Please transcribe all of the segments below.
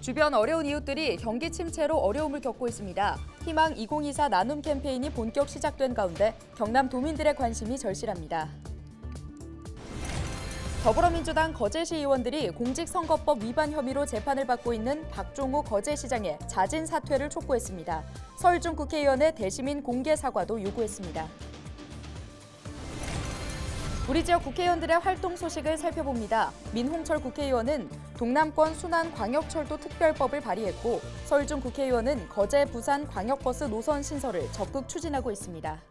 주변 어려운 이웃들이 경기 침체로 어려움을 겪고 있습니다. 희망 2024 나눔 캠페인이 본격 시작된 가운데 경남 도민들의 관심이 절실합니다. 더불어민주당 거제시 의원들이 공직선거법 위반 혐의로 재판을 받고 있는 박종우 거제시장의 자진 사퇴를 촉구했습니다. 서울중 국회의원의 대시민 공개 사과도 요구했습니다. 우리 지역 국회의원들의 활동 소식을 살펴봅니다. 민홍철 국회의원은 동남권 순환광역철도 특별법을 발의했고 서울중 국회의원은 거제, 부산 광역버스 노선 신설을 적극 추진하고 있습니다.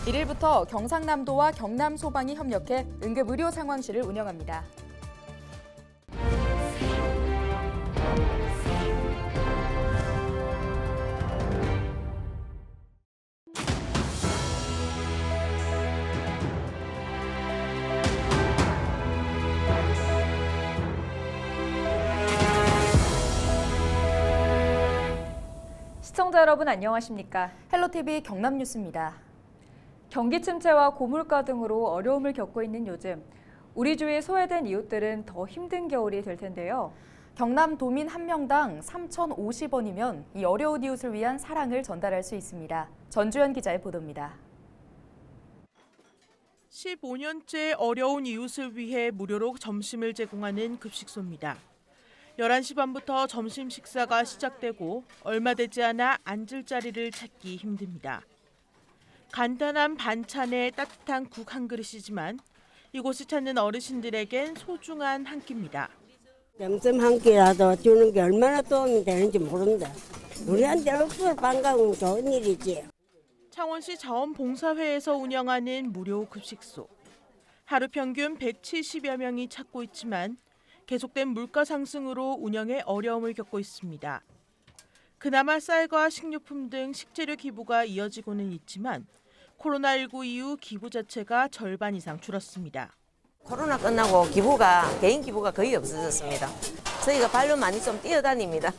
1일부터 경상남도와 경남소방이 협력해 응급의료 상황실을 운영합니다. 시청자 여러분 안녕하십니까? 헬로티비 경남뉴스입니다. 경기 침체와 고물가 등으로 어려움을 겪고 있는 요즘, 우리 주위에 소외된 이웃들은 더 힘든 겨울이 될 텐데요. 경남 도민 한 명당 3,050원이면 이 어려운 이웃을 위한 사랑을 전달할 수 있습니다. 전주현 기자의 보도입니다. 15년째 어려운 이웃을 위해 무료로 점심을 제공하는 급식소입니다. 11시 반부터 점심 식사가 시작되고 얼마 되지 않아 앉을 자리를 찾기 힘듭니다. 간단한 반찬에 따뜻한 국 한 그릇이지만 이곳을 찾는 어르신들에겐 소중한 한 끼입니다. 점심 한 끼라도 주는 게 얼마나 도움이 되는지 모른다. 우리한테 얼마나 반가운 좋은 일이지. 창원시 자원봉사회에서 운영하는 무료 급식소. 하루 평균 170여 명이 찾고 있지만 계속된 물가 상승으로 운영에 어려움을 겪고 있습니다. 그나마 쌀과 식료품 등 식재료 기부가 이어지고는 있지만 코로나19 이후 기부 자체가 절반 이상 줄었습니다. 코로나 끝나고 개인 기부가 거의 없어졌습니다. 저희가 발로 많이 좀 뛰어다닙니다.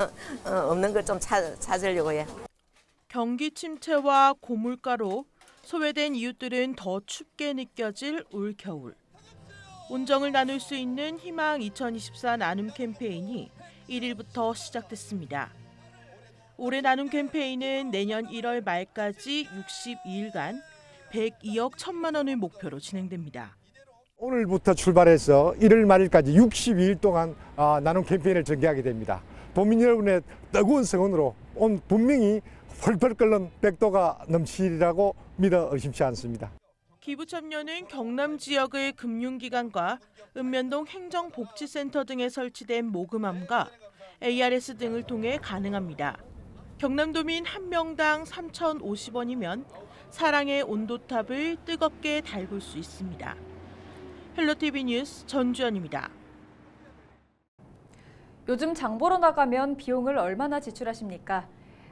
없는 걸 좀 찾으려고요. 경기 침체와 고물가로 소외된 이웃들은 더 춥게 느껴질 올겨울. 온정을 나눌 수 있는 희망 2024 나눔 캠페인이 1일부터 시작됐습니다. 올해 나눔 캠페인은 내년 1월 말까지 62일간 102억 1천만 원을 목표로 진행됩니다. 오늘부터 출발해서 1월 말일까지 62일 동안 나눔 캠페인을 전개하게 됩니다. 도민 여러분의 뜨거운 성원으로 분명히 펄펄 끓는 백도가 넘치리라고 믿어 의심치 않습니다. 기부 참여는 경남 지역의 금융기관과 읍면동 행정복지센터 등에 설치된 모금함과 ARS 등을 통해 가능합니다. 경남도민 한 명당 3,050원이면 사랑의 온도탑을 뜨겁게 달굴 수 있습니다. 헬로티비 뉴스 전주현입니다. 요즘 장 보러 나가면 비용을 얼마나 지출하십니까?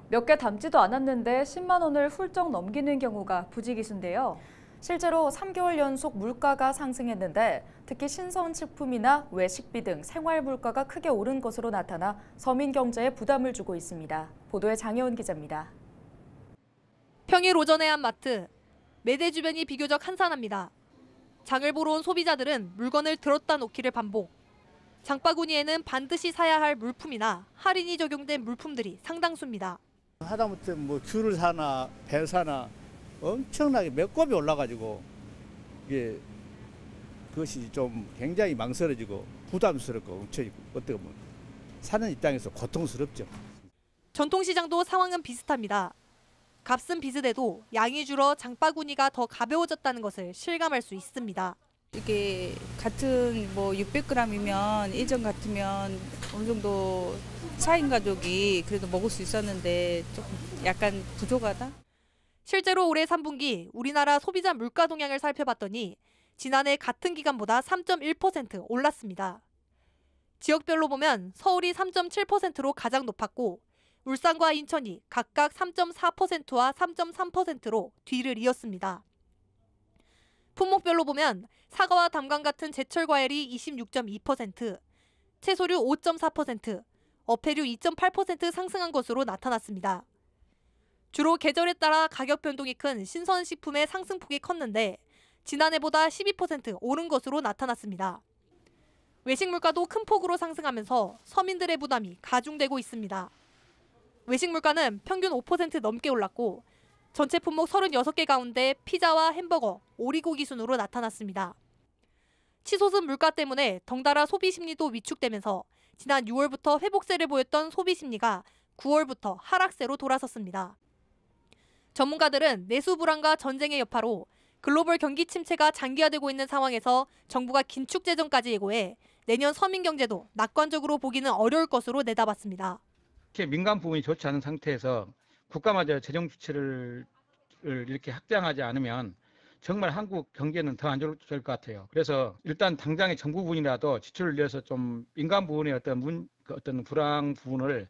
몇 개 담지도 않았는데 10만 원을 훌쩍 넘기는 경우가 부지기수인데요. 실제로 3개월 연속 물가가 상승했는데 특히 신선식품이나 외식비 등 생활 물가가 크게 오른 것으로 나타나 서민 경제에 부담을 주고 있습니다. 보도에 장혜원 기자입니다. 평일 오전에 한 마트. 매대 주변이 비교적 한산합니다. 장을 보러 온 소비자들은 물건을 들었다 놓기를 반복. 장바구니에는 반드시 사야 할 물품이나 할인이 적용된 물품들이 상당수입니다. 하다못해 귤을 사나 배 사나 엄청나게 몇 곱이 올라가지고 이게 그것이 좀 굉장히 망설여지고 부담스럽고 어떻게 보면 사는 입장에서 고통스럽죠. 전통시장도 상황은 비슷합니다. 값은 비슷해도 양이 줄어 장바구니가 더 가벼워졌다는 것을 실감할 수 있습니다. 이게 같은 600g이면 예전 같으면 어느 정도 4인 가족이 그래도 먹을 수 있었는데 조금 약간 부족하다. 실제로 올해 3분기 우리나라 소비자 물가 동향을 살펴봤더니 지난해 같은 기간보다 3.1% 올랐습니다. 지역별로 보면 서울이 3.7%로 가장 높았고 울산과 인천이 각각 3.4%와 3.3%로 뒤를 이었습니다. 품목별로 보면 사과와 담강 같은 제철 과일이 26.2%, 채소류 5.4%, 어패류 2.8% 상승한 것으로 나타났습니다. 주로 계절에 따라 가격 변동이 큰 신선식품의 상승폭이 컸는데 지난해보다 12% 오른 것으로 나타났습니다. 외식 물가도 큰 폭으로 상승하면서 서민들의 부담이 가중되고 있습니다. 외식 물가는 평균 5% 넘게 올랐고 전체 품목 36개 가운데 피자와 햄버거, 오리고기 순으로 나타났습니다. 치솟은 물가 때문에 덩달아 소비 심리도 위축되면서 지난 6월부터 회복세를 보였던 소비 심리가 9월부터 하락세로 돌아섰습니다. 전문가들은 내수 불안과 전쟁의 여파로 글로벌 경기 침체가 장기화되고 있는 상황에서 정부가 긴축 재정까지 예고해 내년 서민 경제도 낙관적으로 보기는 어려울 것으로 내다봤습니다. 이렇게 민간 부분이 좋지 않은 상태에서 국가마저 재정 주체를 이렇게 확장하지 않으면 정말 한국 경제는 더 안 좋을 것 같아요. 그래서 일단 당장의 정부 부분이라도 지출을 늘려서 좀 민간 부분의 어떤 불황 부분을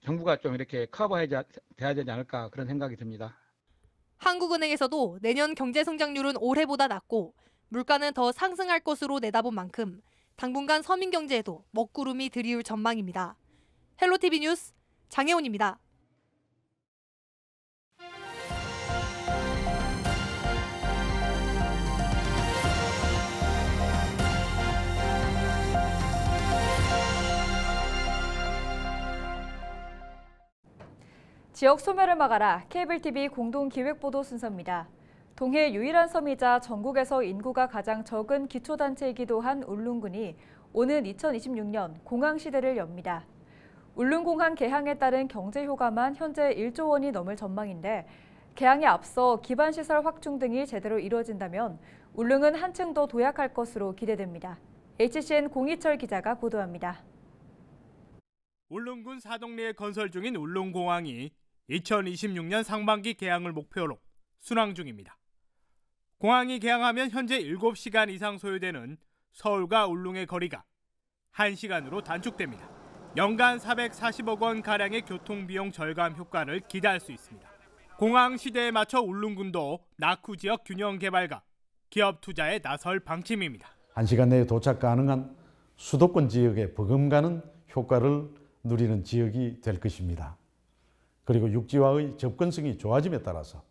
정부가 좀 이렇게 커버해야 되지 않을까 그런 생각이 듭니다. 한국은행에서도 내년 경제 성장률은 올해보다 낮고 물가는 더 상승할 것으로 내다본 만큼 당분간 서민 경제에도 먹구름이 드리울 전망입니다. 헬로티비 뉴스 장혜원입니다. 지역 소멸을 막아라 케이블TV 공동기획보도 순서입니다. 동해 유일한 섬이자 전국에서 인구가 가장 적은 기초단체이기도 한 울릉군이 오는 2026년 공항시대를 엽니다. 울릉공항 개항에 따른 경제효과만 현재 1조 원이 넘을 전망인데 개항에 앞서 기반시설 확충 등이 제대로 이루어진다면 울릉은 한층 더 도약할 것으로 기대됩니다. HCN 공희철 기자가 보도합니다. 울릉군 사동리에 건설 중인 울릉공항이 2026년 상반기 개항을 목표로 순항 중입니다. 공항이 개항하면 현재 7시간 이상 소요되는 서울과 울릉의 거리가 1시간으로 단축됩니다. 연간 440억 원가량의 교통비용 절감 효과를 기대할 수 있습니다. 공항 시대에 맞춰 울릉군도 낙후 지역 균형 개발과 기업 투자에 나설 방침입니다. 1시간 내에 도착 가능한 수도권 지역에 버금가는 효과를 누리는 지역이 될 것입니다. 그리고 육지와의 접근성이 좋아짐에 따라서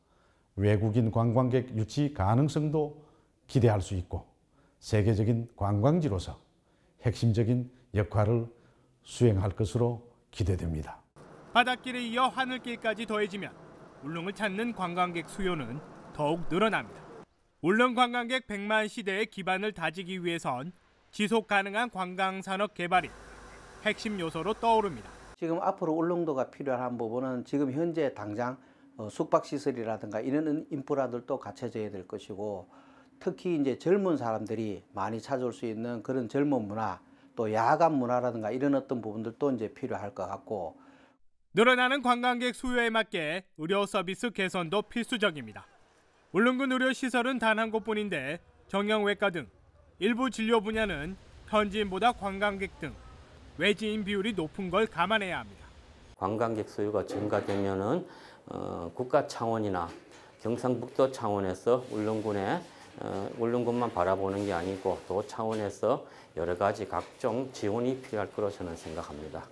외국인 관광객 유치 가능성도 기대할 수 있고 세계적인 관광지로서 핵심적인 역할을 수행할 것으로 기대됩니다. 바닷길에 이어 하늘길까지 더해지면 울릉을 찾는 관광객 수요는 더욱 늘어납니다. 울릉 관광객 100만 시대의 기반을 다지기 위해선 지속 가능한 관광산업 개발이 핵심 요소로 떠오릅니다. 지금 앞으로 울릉도가 필요한 부분은 지금 현재 당장 숙박시설이라든가 이런 인프라들도 갖춰져야 될 것이고 특히 이제 젊은 사람들이 많이 찾아올 수 있는 그런 젊은 문화 또 야간 문화라든가 이런 어떤 부분들도 이제 필요할 것 같고 늘어나는 관광객 수요에 맞게 의료 서비스 개선도 필수적입니다. 울릉군 의료시설은 단 한 곳뿐인데 정형외과 등 일부 진료 분야는 현지인보다 관광객 등 외지인 비율이 높은 걸 감안해야 합니다. 관광객 수요가 증가되면은 국가 차원이나 경상북도 차원에서 울릉군만 바라보는 게 아니고 도 차원에서 여러 가지 각종 지원이 필요할 거로 저는 생각합니다.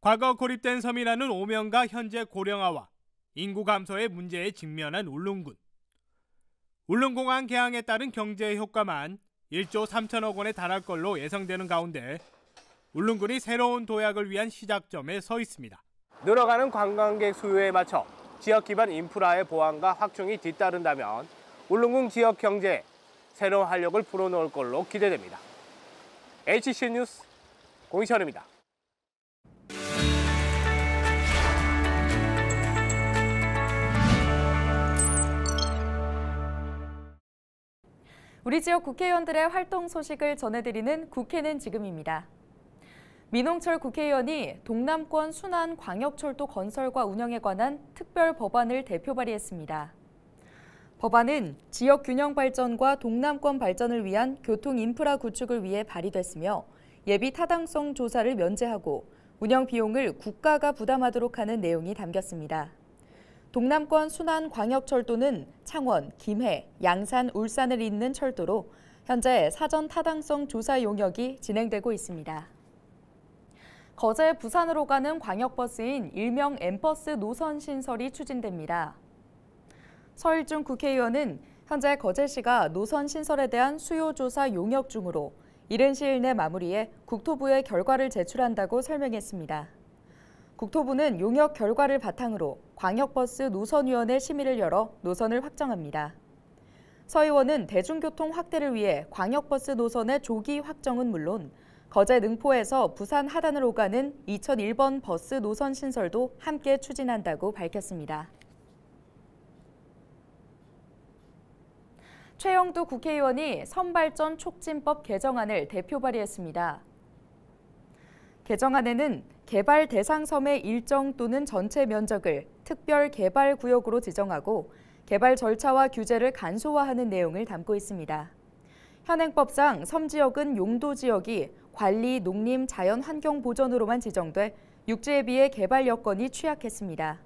과거 고립된 섬이라는 오명과 현재 고령화와 인구 감소의 문제에 직면한 울릉군. 울릉공항 개항에 따른 경제 효과만 1조 3천억 원에 달할 걸로 예상되는 가운데 울릉군이 새로운 도약을 위한 시작점에 서 있습니다. 늘어가는 관광객 수요에 맞춰 지역 기반 인프라의 보완과 확충이 뒤따른다면 울릉군 지역 경제에 새로운 활력을 불어넣을 걸로 기대됩니다. HCN 뉴스 공희철입니다. 우리 지역 국회의원들의 활동 소식을 전해드리는 국회는 지금입니다. 민홍철 국회의원이 동남권 순환광역철도 건설과 운영에 관한 특별 법안을 대표 발의했습니다. 법안은 지역 균형 발전과 동남권 발전을 위한 교통 인프라 구축을 위해 발의됐으며 예비 타당성 조사를 면제하고 운영 비용을 국가가 부담하도록 하는 내용이 담겼습니다. 동남권 순환광역철도는 창원, 김해, 양산, 울산을 잇는 철도로 현재 사전 타당성 조사 용역이 진행되고 있습니다. 거제 부산으로 가는 광역버스인 일명 M버스 노선 신설이 추진됩니다. 서일중 국회의원은 현재 거제시가 노선 신설에 대한 수요조사 용역 중으로 이른 시일 내 마무리해 국토부에 결과를 제출한다고 설명했습니다. 국토부는 용역 결과를 바탕으로 광역버스 노선위원회 심의를 열어 노선을 확정합니다. 서 의원은 대중교통 확대를 위해 광역버스 노선의 조기 확정은 물론 거제 능포에서 부산 하단을 오가는 2001번 버스 노선 신설도 함께 추진한다고 밝혔습니다. 최영두 국회의원이 선발전 촉진법 개정안을 대표 발의했습니다. 개정안에는 개발 대상 섬의 일정 또는 전체 면적을 특별 개발 구역으로 지정하고 개발 절차와 규제를 간소화하는 내용을 담고 있습니다. 현행법상 섬지역은 용도지역이 관리, 농림, 자연 환경 보전으로만 지정돼 육지에 비해 개발 여건이 취약했습니다.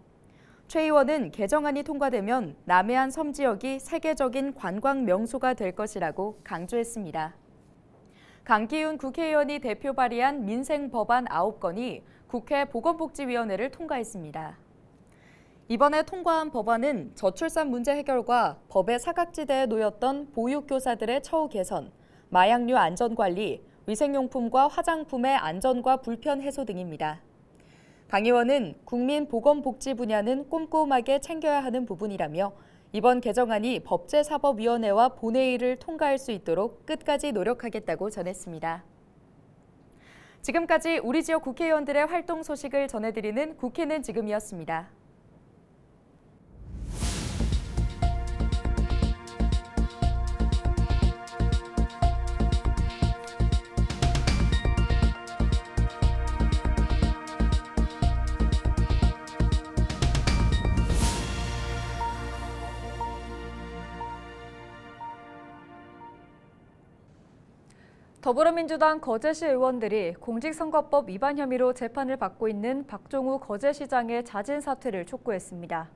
최 의원은 개정안이 통과되면 남해안 섬지역이 세계적인 관광 명소가 될 것이라고 강조했습니다. 강기훈 국회의원이 대표 발의한 민생 법안 9건이 국회 보건복지위원회를 통과했습니다. 이번에 통과한 법안은 저출산 문제 해결과 법의 사각지대에 놓였던 보육교사들의 처우 개선, 마약류 안전관리, 위생용품과 화장품의 안전과 불편 해소 등입니다. 강 의원은 국민보건복지 분야는 꼼꼼하게 챙겨야 하는 부분이라며 이번 개정안이 법제사법위원회와 본회의를 통과할 수 있도록 끝까지 노력하겠다고 전했습니다. 지금까지 우리 지역 국회의원들의 활동 소식을 전해드리는 국회는 지금이었습니다. 더불어민주당 거제시 의원들이 공직선거법 위반 혐의로 재판을 받고 있는 박종우 거제시장의 자진 사퇴를 촉구했습니다.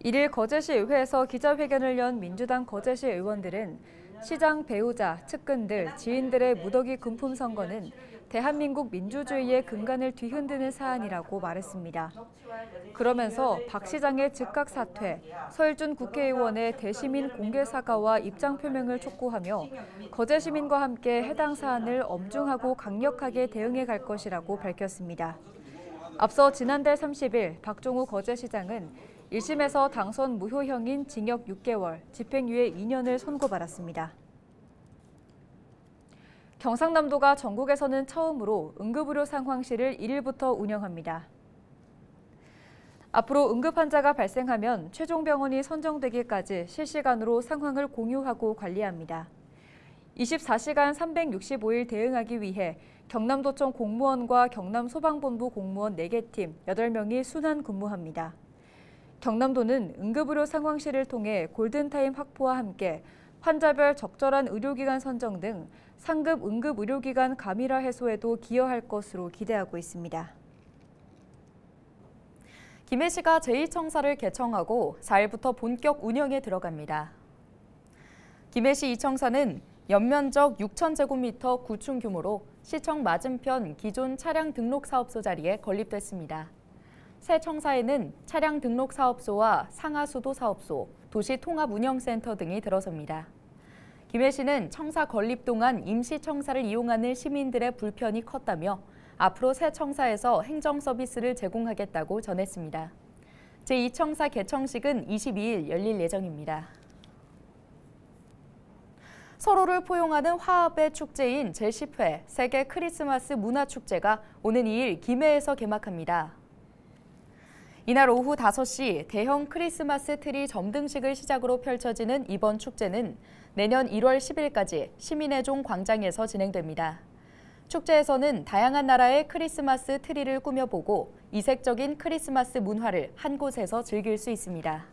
1일 거제시의회에서 기자회견을 연 민주당 거제시 의원들은 시장 배우자, 측근들, 지인들의 무더기 금품 선거는 대한민국 민주주의의 근간을 뒤흔드는 사안이라고 말했습니다. 그러면서 박 시장의 즉각 사퇴, 서일준 국회의원의 대시민 공개 사과와 입장 표명을 촉구하며 거제 시민과 함께 해당 사안을 엄중하고 강력하게 대응해 갈 것이라고 밝혔습니다. 앞서 지난달 30일 박종우 거제시장은 1심에서 당선 무효형인 징역 6개월, 집행유예 2년을 선고받았습니다. 경상남도가 전국에서는 처음으로 응급의료 상황실을 1일부터 운영합니다. 앞으로 응급 환자가 발생하면 최종 병원이 선정되기까지 실시간으로 상황을 공유하고 관리합니다. 24시간 365일 대응하기 위해 경남도청 공무원과 경남소방본부 공무원 4개 팀 8명이 순환 근무합니다. 경남도는 응급의료 상황실을 통해 골든타임 확보와 함께 환자별 적절한 의료기관 선정 등 상급 응급의료기관 가밀화 해소에도 기여할 것으로 기대하고 있습니다. 김해시가 제2청사를 개청하고 4일부터 본격 운영에 들어갑니다. 김해시 2청사는 연면적 6,000제곱미터 구축 규모로 시청 맞은편 기존 차량 등록 사업소 자리에 건립됐습니다. 새 청사에는 차량 등록 사업소와 상하수도 사업소, 도시통합운영센터 등이 들어섭니다. 김해시는 청사 건립 동안 임시청사를 이용하는 시민들의 불편이 컸다며 앞으로 새 청사에서 행정 서비스를 제공하겠다고 전했습니다. 제2청사 개청식은 22일 열릴 예정입니다. 서로를 포용하는 화합의 축제인 제10회 세계 크리스마스 문화축제가 오는 2일 김해에서 개막합니다. 이날 오후 5시 대형 크리스마스 트리 점등식을 시작으로 펼쳐지는 이번 축제는 내년 1월 10일까지 시민의종 광장에서 진행됩니다. 축제에서는 다양한 나라의 크리스마스 트리를 꾸며보고 이색적인 크리스마스 문화를 한 곳에서 즐길 수 있습니다.